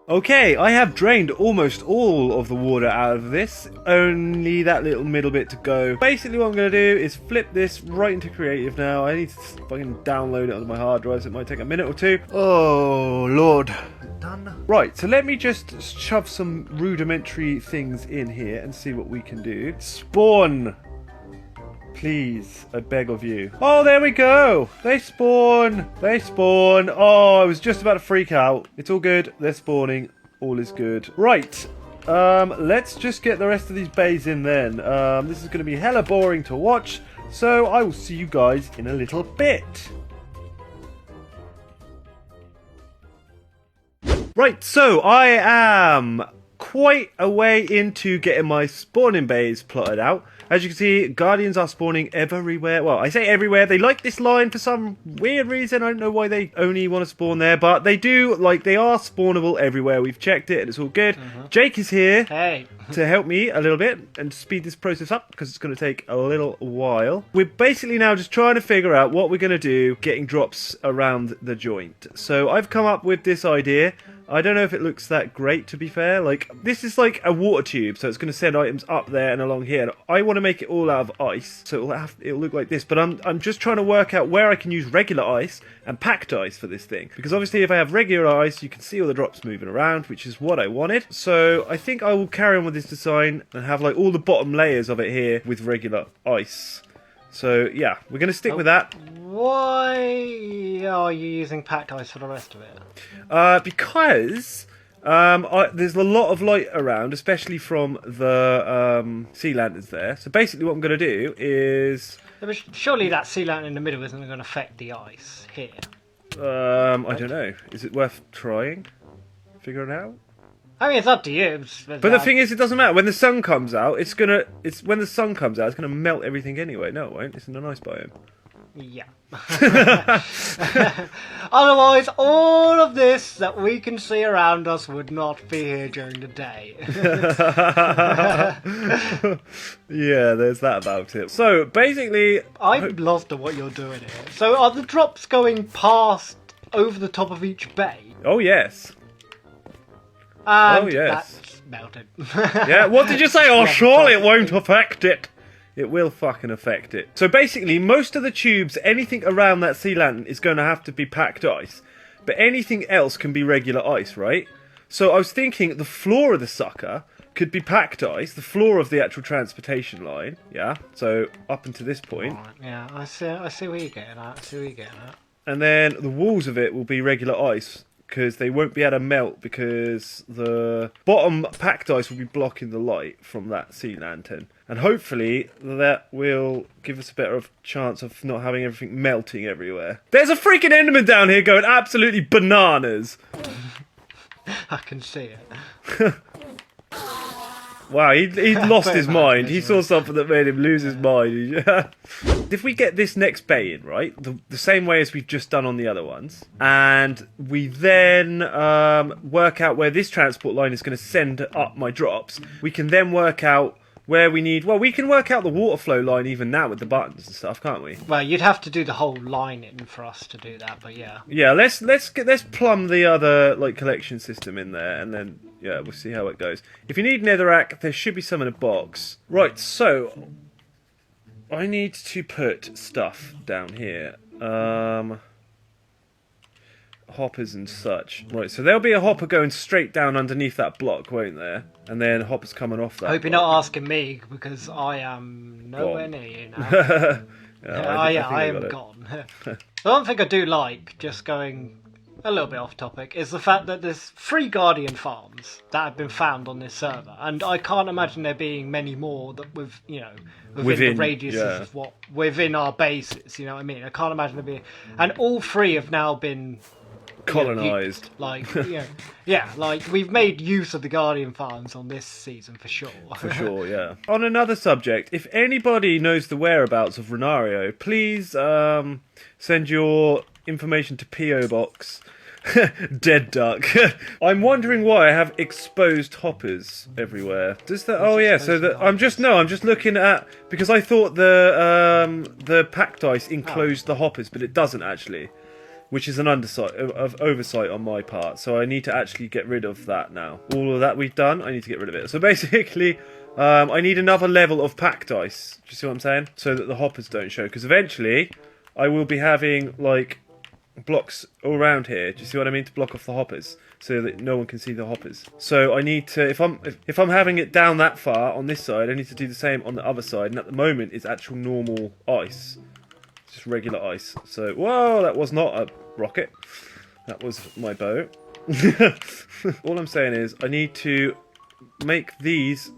Okay, I have drained almost all of the water out of this. Only that little middle bit to go. Basically what I'm going to do is flip this right into creative now. I need to fucking download it onto my hard drive, so it might take a minute or two. Oh, Lord. Done. Right, so let me just shove some rudimentary things in here and see what we can do. Spawn! Please, I beg of you. Oh, there we go. They spawn. They spawn. Oh, I was just about to freak out. It's all good. They're spawning. All is good. Right. Let's just get the rest of these bays in then. This is going to be hella boring to watch. So I will see you guys in a little bit. Right, so I am quite a way into getting my spawning bays plotted out. As you can see, guardians are spawning everywhere. Well, I say everywhere. They like this line for some weird reason. I don't know why they only want to spawn there, but they do. Like, they are spawnable everywhere. We've checked it and it's all good. Jake is here to help me a little bit and speed this process up because it's going to take a little while. We're basically now just trying to figure out what we're going to do getting drops around the joint. So I've come up with this idea. I don't know if it looks that great, to be fair. Like, this is like a water tube, so it's going to send items up there and along here. And I want to make it all out of ice, so it'll look like this. But I'm just trying to work out where I can use regular ice and packed ice for this thing. Because obviously if I have regular ice, you can see all the drops moving around, which is what I wanted. So I think I will carry on with this design and have like all the bottom layers of it here with regular ice. So yeah, we're going to stick with that. Why are you using packed ice for the rest of it? Because there's a lot of light around, especially from the sea lanterns there. So basically what I'm going to do is... Surely that sea lantern in the middle isn't going to affect the ice here. I don't know. Is it worth trying? Figuring out? I mean, it's up to you. But the thing is, it doesn't matter. When the sun comes out, when the sun comes out, it's gonna melt everything anyway. No, it won't. It's in a nice biome. Yeah. Otherwise, all of this that we can see around us would not be here during the day. Yeah, there's that about it. So, basically... I'm lost at what you're doing here. So, are the drops going past over the top of each bay? Oh, yes. And oh, yes. That's melted. Yeah, what did you say? Oh, surely it won't affect it. It will fucking affect it. So basically, most of the tubes, anything around that sea lantern is going to have to be packed ice. But anything else can be regular ice, right? So I was thinking the floor of the sucker could be packed ice, the floor of the actual transportation line, yeah? So up until this point. Right, yeah, I see where you're getting at. And then the walls of it will be regular ice, because they won't be able to melt because the bottom packed ice will be blocking the light from that sea lantern. And hopefully that will give us a better chance of not having everything melting everywhere. There's a freaking Enderman down here going absolutely bananas. I can see it. Wow, he lost his mind. He saw something that made him lose his mind. If we get this next bay in, right, the same way as we've just done on the other ones, and we then work out where this transport line is going to send up my drops, we can then work out where we need... Well, we can work out the water flow line even now with the buttons and stuff, can't we? Well, you'd have to do the whole line in for us to do that, but yeah. Yeah, let's plumb the other like collection system in there, and then yeah, we'll see how it goes. If you need netherrack, there should be some in a box. Right, so I need to put stuff down here. Hoppers and such. Right, so there'll be a hopper going straight down underneath that block, won't there? And then hoppers coming off that I hope block. you're not asking me, because I am nowhere near you now. I am gone. The one thing I do like, just going a little bit off topic, is the fact that there's 3 Guardian farms that have been found on this server, and I can't imagine there being many more that within the radius of what within our bases. You know what I mean? I can't imagine there being, and all 3 have now been colonised. Like, like we've made use of the Guardian farms on this season for sure. For sure, yeah. On another subject, if anybody knows the whereabouts of Renario, please send your information to P.O. Box. DeadDuck. I'm wondering why I have exposed hoppers everywhere. Does that? Oh yeah. So that I'm just looking at, because I thought the packed ice enclosed the hoppers, but it doesn't actually. which is an oversight on my part. So I need to actually get rid of that now. All of that we've done, I need to get rid of it. So basically, I need another level of packed ice. Do you see what I'm saying? So that the hoppers don't show. Because eventually, I will be having like blocks all around here. Do you see what I mean? To block off the hoppers, so that no one can see the hoppers. So I need to, if I'm having it down that far on this side, I need to do the same on the other side. And at the moment, it's actual normal ice. Just regular ice. So, whoa, that was not a rocket. That was my bow. All I'm saying is I need to make these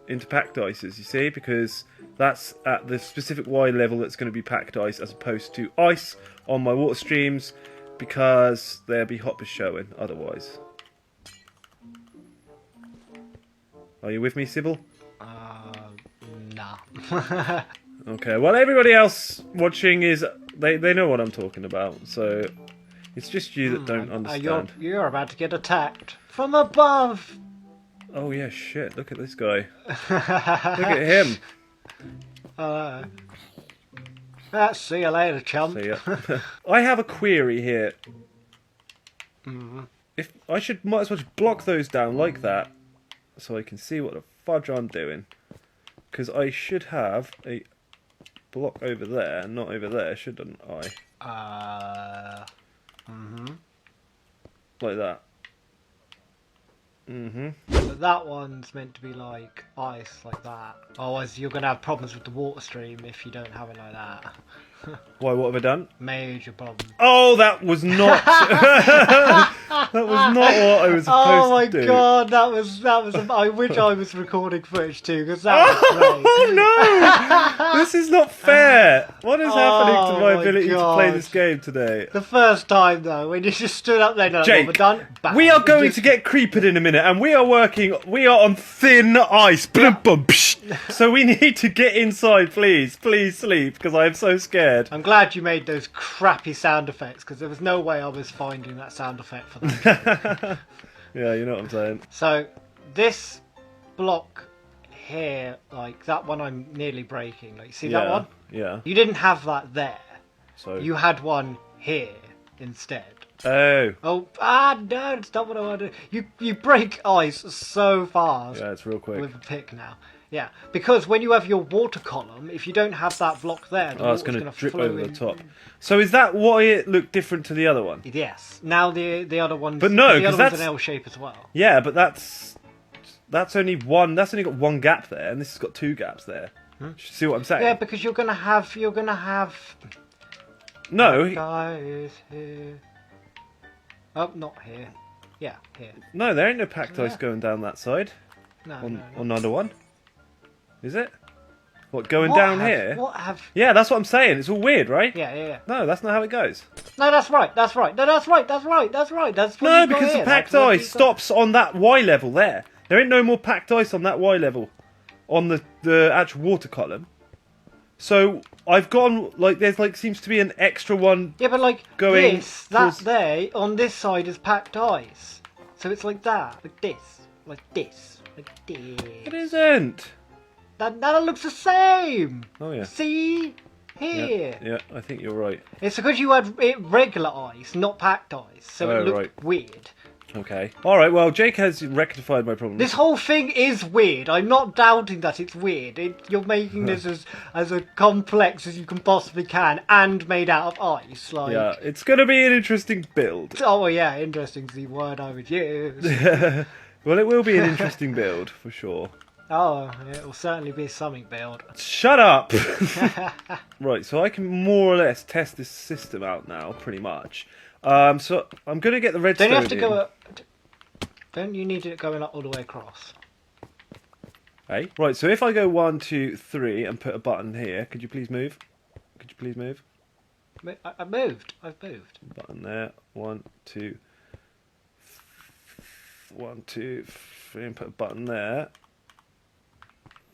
into packed ices, you see, because that's at the specific Y level that's going to be packed ice as opposed to ice on my water streams, because there'll be hoppers showing otherwise. Are you with me, Sybil? Nah. Okay, well, everybody else watching they know what I'm talking about, so it's just you that don't understand. You're about to get attacked from above. Oh yeah, shit! Look at this guy. Look at him. See you later, chump. See ya. I have a query here. If I might as well just block those down like that, so I can see what the fudge I'm doing. Because I should have a block over there, not over there, shouldn't I? Like that. But that one's meant to be like ice, like that. Otherwise, you're going to have problems with the water stream if you don't have it like that. Why, what have I done? Major problem. Oh, that was not... that was not what I was supposed to do. Oh my god, that was... I wish I was recording footage too, because that was great. Oh no! This is not fair! What is happening to my ability to play this game today? The first time though, when you just stood up there, Jake, we're done. Bang. We are going to get creeped in a minute, and we are on thin ice. So we need to get inside, please. Please sleep, because I am so scared. I'm glad you made those crappy sound effects, because there was no way I was finding that sound effect for that. Yeah, you know what I'm saying. So, this block here, like that one I'm nearly breaking. Like, see that one? Yeah. You didn't have that there. So you had one here instead. Oh. Oh, no, it's not what I want to do. You break ice so fast. Yeah, it's real quick. With a pick now. Yeah, because when you have your water column, if you don't have that block there, the it's going to drip flow over in. the top. So is that why it looked different to the other one? Yes. Now the other one's... But no, the because other one's that's an L shape as well. Yeah, but that's only one. That's only got one gap there, and this has got two gaps there. See what I'm saying? Yeah, because you're gonna have. No. Guys here. Oh, not here. Yeah, here. No, there ain't no packed ice going down that side. No, on neither one. Is it? What, going down here? What have... Yeah, that's what I'm saying. It's all weird, right? Yeah. No, that's not how it goes. No, that's right. No, that's right. That's what No, you got because here. the packed ice stops on that Y level there. There ain't no more packed ice on that Y level. On the actual water column. So, I've gone, like, there's, like, seems to be an extra one. Yeah, but, like, going that there, on this side is packed ice. So it's like that. Like this. Like this. Like this. It isn't. That looks the same. Oh yeah. See? Here. Yeah, I think you're right. It's because you had regular ice, not packed ice. So it looked weird. Okay. Alright, well, Jake has rectified my problem. This whole thing is weird. I'm not doubting that it's weird. You're making this as a complex as you can possibly can, and made out of ice. Like... Yeah, it's going to be an interesting build. Oh, yeah, interesting is the word I would use. Well, it will be an interesting build, for sure. Oh, it will certainly be something build. Shut up! Right, so I can more or less test this system out now, pretty much. So I'm going to get the redstone. Don't you have to go... Don't you need it going up all the way across? Hey? Right, so if I go 1, 2, 3 and put a button here, could you please move? Could you please move? I moved. I've moved. Button there. 1, 2... 1, 2, 3 and put a button there.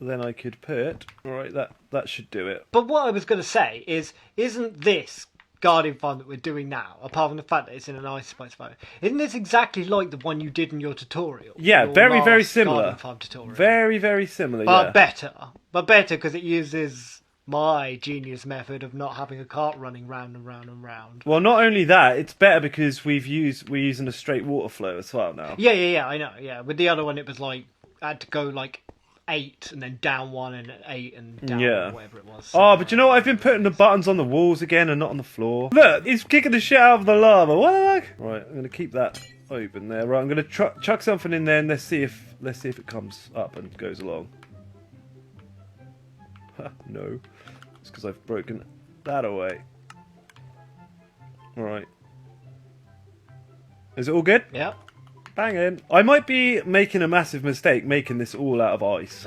Then I could put... Alright, that should do it. But what I was going to say is, isn't this Guardian Farm that we're doing now, apart from the fact that it's in an ice spice mode, isn't this exactly like the one you did in your tutorial? Yeah, your very similar. Guardian Farm tutorial. Very similar, but yeah. better. But better because it uses my genius method of not having a cart running round and round and round. Well, not only that, it's better because we're using a straight water flow as well now. Yeah, I know. Yeah, with the other one, it was like I had to go like 8 and then down 1 and 8 and down whatever it was. Oh, but you know what? I've been putting the buttons on the walls again and not on the floor. Look, he's kicking the shit out of the lava. What the heck? Right, I'm gonna keep that open there. Right, I'm gonna chuck something in there and let's see if it comes up and goes along. No, it's because I've broken that away. All right, is it all good? Yep. Banging. I might be making a massive mistake making this all out of ice.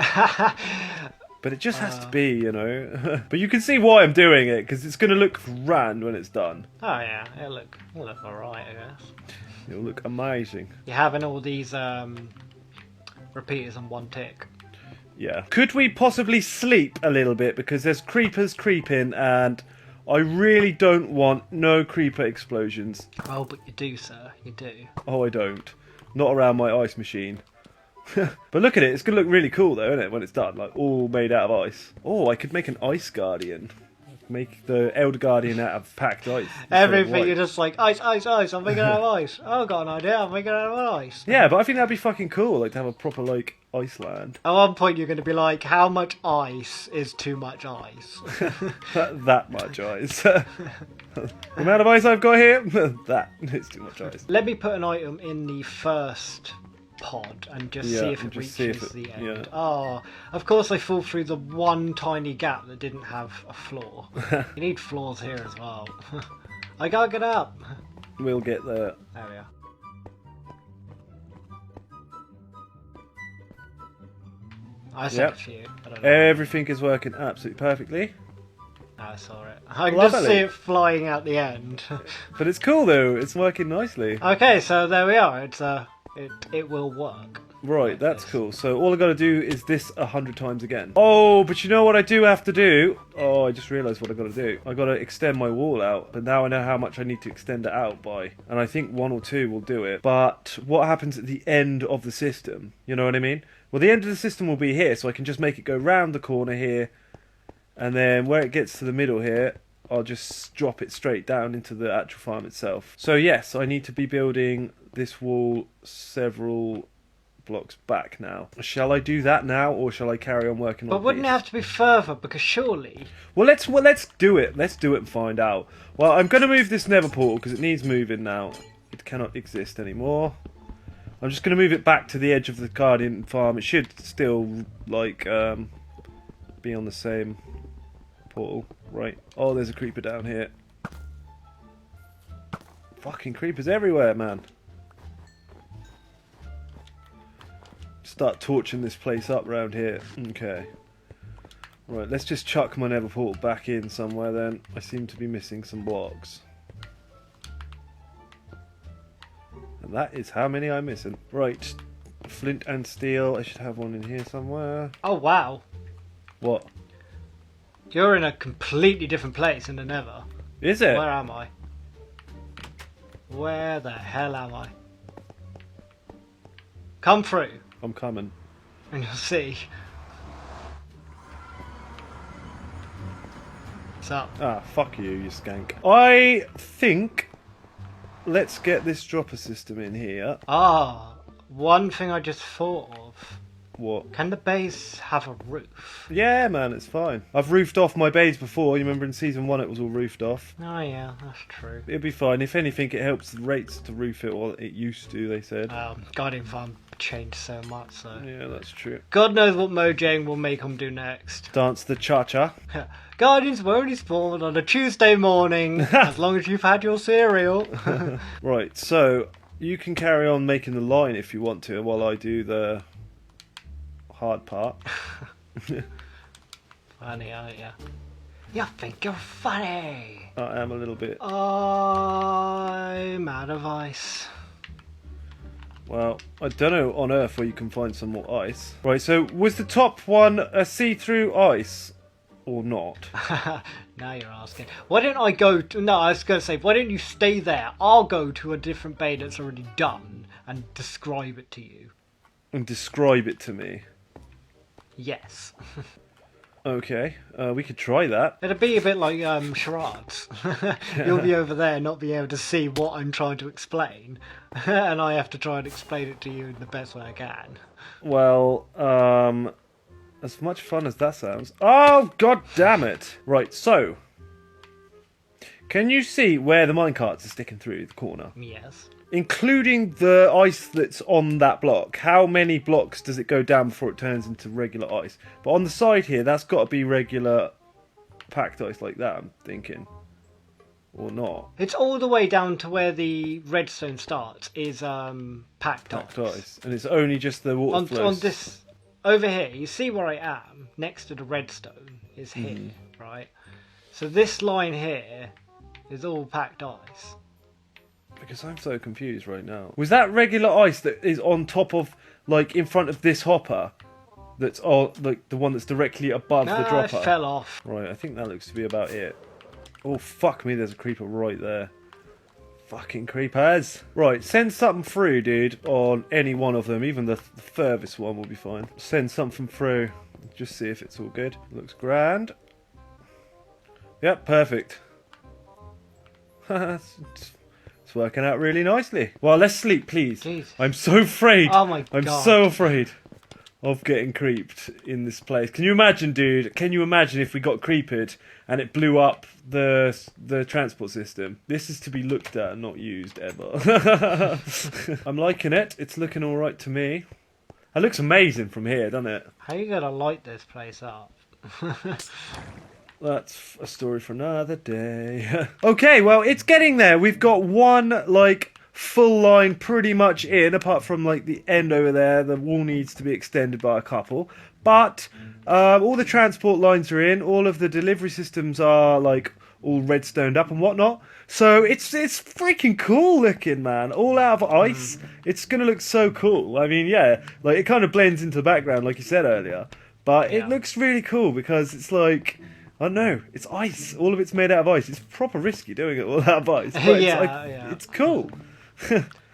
But it just has to be, you know. But you can see why I'm doing it, because it's going to look grand when it's done. Oh yeah, it'll look alright, I guess. It'll look amazing. You're having all these repeaters on one tick. Yeah. Could we possibly sleep a little bit, because there's creepers creeping, and I really don't want no creeper explosions. Oh, but you do, sir. You do. Oh, I don't. Not around my ice machine. But look at it, it's going to look really cool though, isn't it, when it's done? Like, all made out of ice. Oh, I could make an ice guardian. Make the Elder Guardian out of packed ice. Everything, you're just like, ice, I'm making it out of ice. Oh, I've got an idea, I'm making it out of ice. Yeah, but I think that'd be fucking cool, like, to have a proper, like, Iceland. At one point you're going to be like, how much ice is too much ice? that much ice. The amount of ice I've got here, that is too much ice. Let me put an item in the first pod and just see if it reaches the end. Yeah. Oh, of course I fall through the one tiny gap that didn't have a floor. You need floors here as well. I gotta get up. We'll get there. There we are. I said a few. I don't know. Everything is working absolutely perfectly. I saw it. I can just see it flying out the end. But it's cool though. It's working nicely. Okay, so there we are. It's it will work. Right, that's cool. So all I got to do is this 100 times again. Oh, but you know what I do have to do? Oh, I just realised what I got to do. I got to extend my wall out, but now I know how much I need to extend it out by, and I think 1 or 2 will do it. But what happens at the end of the system? You know what I mean? Well, the end of the system will be here, so I can just make it go round the corner here, and then where it gets to the middle here, I'll just drop it straight down into the actual farm itself. So yes, I need to be building this wall several blocks back now. Shall I do that now, or shall I carry on working on? But wouldn't it have to be further? Because surely. Well, let's do it. Let's do it and find out. Well, I'm going to move this nether portal because it needs moving now. It cannot exist anymore. I'm just going to move it back to the edge of the Guardian farm. It should still like be on the same portal, right? Oh, there's a creeper down here. Fucking creepers everywhere, man. Start torching this place up round here. Okay. Right, let's just chuck my nether portal back in somewhere then. I seem to be missing some blocks. And that is how many I'm missing. Right, flint and steel. I should have one in here somewhere. Oh, wow. What? You're in a completely different place in the nether. Is it? Where am I? Where the hell am I? Come through. I'm coming. And you'll see. What's up? Ah, fuck you, you skank. I think let's get this dropper system in here. Ah, one thing I just thought of. What? Can the base have a roof? Yeah, man, it's fine. I've roofed off my base before. You remember in season 1 it was all roofed off. Oh yeah, that's true. It'll be fine. If anything, it helps the rates to roof it, or it used to, they said. Guardian Farm changed so much, so... Yeah, that's true. God knows what Mojang will make them do next. Dance the cha-cha. Guardians will only spawn on a Tuesday morning, as long as you've had your cereal. Right, so you can carry on making the line if you want to, while I do the hard part. Funny, aren't you? You think you're funny. I am a little bit. I'm out of ice. Well, I don't know on Earth where you can find some more ice. Right, so was the top one a see-through ice or not? Now you're asking. Why don't I go to... No, I was going to say, why don't you stay there? I'll go to a different bay that's already done and describe it to you. And describe it to me. Yes. Okay, we could try that. It'd be a bit like charades. You'll be over there not be able to see what I'm trying to explain, and I have to try and explain it to you in the best way I can. Well, as much fun as that sounds. Oh, god damn it! Right, so can you see where the minecarts are sticking through the corner? Yes. Including the ice that's on that block. How many blocks does it go down before it turns into regular ice? But on the side here, that's got to be regular packed ice like that, I'm thinking. Or not. It's all the way down to where the redstone starts is packed ice. And it's only just the water flows. On this, over here, you see where I am, next to the redstone, is here, right? So this line here is all packed ice. Because I'm so confused right now. Was that regular ice that is on top of, like, in front of this hopper? That's all, like, the one that's directly above the dropper? It fell off. Right, I think that looks to be about it. Oh, fuck me, there's a creeper right there. Fucking creepers. Right, send something through, dude, on any one of them. Even the furthest one will be fine. Send something through. Just see if it's all good. Looks grand. Yep, perfect. It's working out really nicely. Well, let's sleep, please. Jeez. I'm so afraid. Oh my I'm God. so afraid of getting creeped in this place. Can you imagine, dude? Can you imagine if we got creeped and it blew up the transport system? This is to be looked at and not used ever. I'm liking it. It's looking all right to me. It looks amazing from here, doesn't it? How are you going to light this place up? That's a story for another day. Okay, well, it's getting there. We've got one, like, full line pretty much in, apart from, like, the end over there. The wall needs to be extended by a couple. But all the transport lines are in. All of the delivery systems are, like, all redstoned up and whatnot. So it's freaking cool looking, man. All out of ice. It's going to look so cool. I mean, yeah, like, it kind of blends into the background, like you said earlier. But it looks really cool because it's like... I don't know, it's ice. All of it's made out of ice. It's proper risky doing it all out of ice. But it's cool.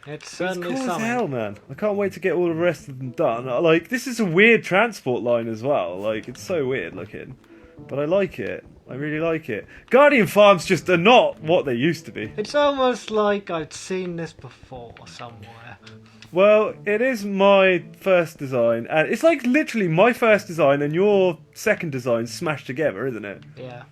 It's certainly cool something. as hell, man. I can't wait to get all the rest of them done. Like, this is a weird transport line as well. Like, it's so weird looking. But I like it. I really like it. Guardian farms just are not what they used to be. It's almost like I'd seen this before somewhere. Well, it is my first design, and it's like literally my first design and your second design smashed together, isn't it? Yeah.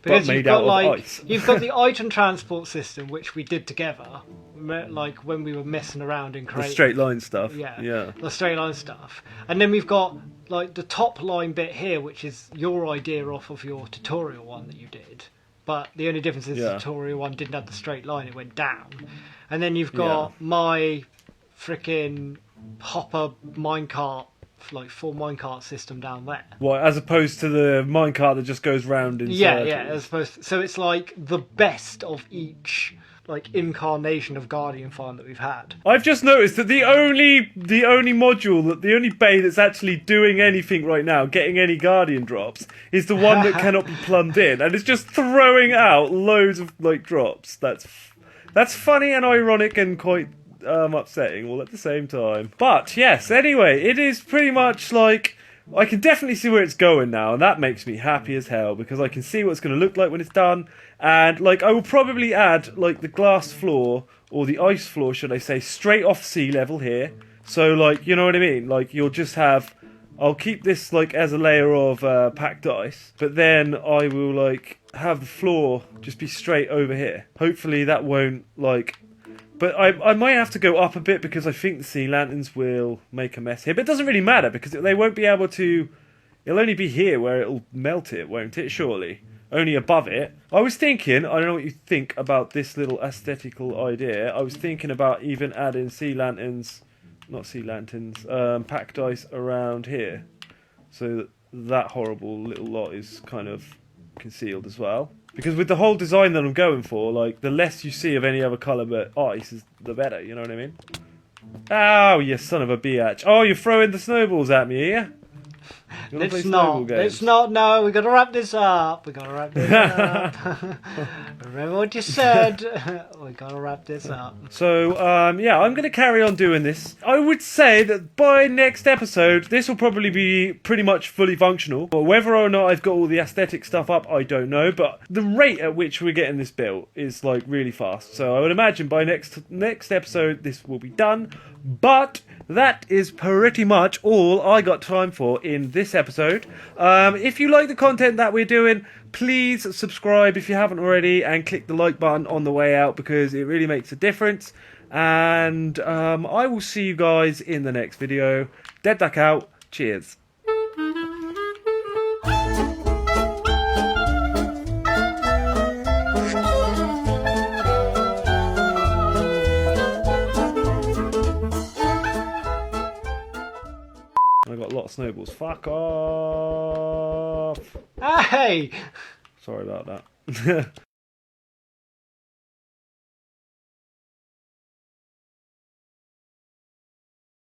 Because made you've got out of like ice. you've got the item transport system which we did together, like when we were messing around in The creative. straight line stuff. Yeah, the straight line stuff, and then we've got like the top line bit here, which is your idea off of your tutorial one that you did. But the only difference is the tutorial one didn't have the straight line; it went down. And then you've got my freaking hopper minecart, like full minecart system down there. Well, as opposed to the minecart that just goes round in circles. Yeah, as opposed to, so it's like the best of each like incarnation of Guardian Farm that we've had. I've just noticed that the only module, the only bay that's actually doing anything right now, getting any Guardian drops, is the one that cannot be plumbed in, and it's just throwing out loads of like drops. That's funny and ironic and quite upsetting all at the same time. But yes, anyway, it is pretty much like I can definitely see where it's going now, and that makes me happy as hell because I can see what it's going to look like when it's done. And like I will probably add like the glass floor or the ice floor, should I say, straight off sea level here. So like, you know what I mean? Like you'll just have, I'll keep this like as a layer of packed ice, but then I will like have the floor just be straight over here. Hopefully that won't like. But I might have to go up a bit because I think the sea lanterns will make a mess here. But it doesn't really matter because they won't be able to... It'll only be here where it'll melt it, won't it? Surely. Only above it. I was thinking, I don't know what you think about this little aesthetical idea. I was thinking about even adding sea lanterns... Not sea lanterns. Packed ice around here. So that horrible little lot is kind of concealed as well. Because with the whole design that I'm going for, like, the less you see of any other colour but ice, is the better, you know what I mean? Oh, you son of a biatch. Oh, you're throwing the snowballs at me, yeah? You wanna play It's snowball not. games? It's not. No, we got to wrap this up. We got to wrap this up. Remember what you said. We got to wrap this up. So, yeah, I'm going to carry on doing this. I would say that by next episode, this will probably be pretty much fully functional. But whether or not I've got all the aesthetic stuff up, I don't know. But the rate at which we're getting this built is like really fast. So I would imagine by next episode, this will be done. But that is pretty much all I got time for in this episode. If you like the content that we're doing, please subscribe if you haven't already and click the like button on the way out because it really makes a difference. And I will see you guys in the next video. DeadDuck out. Cheers. I got a lot of snowballs. Fuck off. Hey! Sorry about that.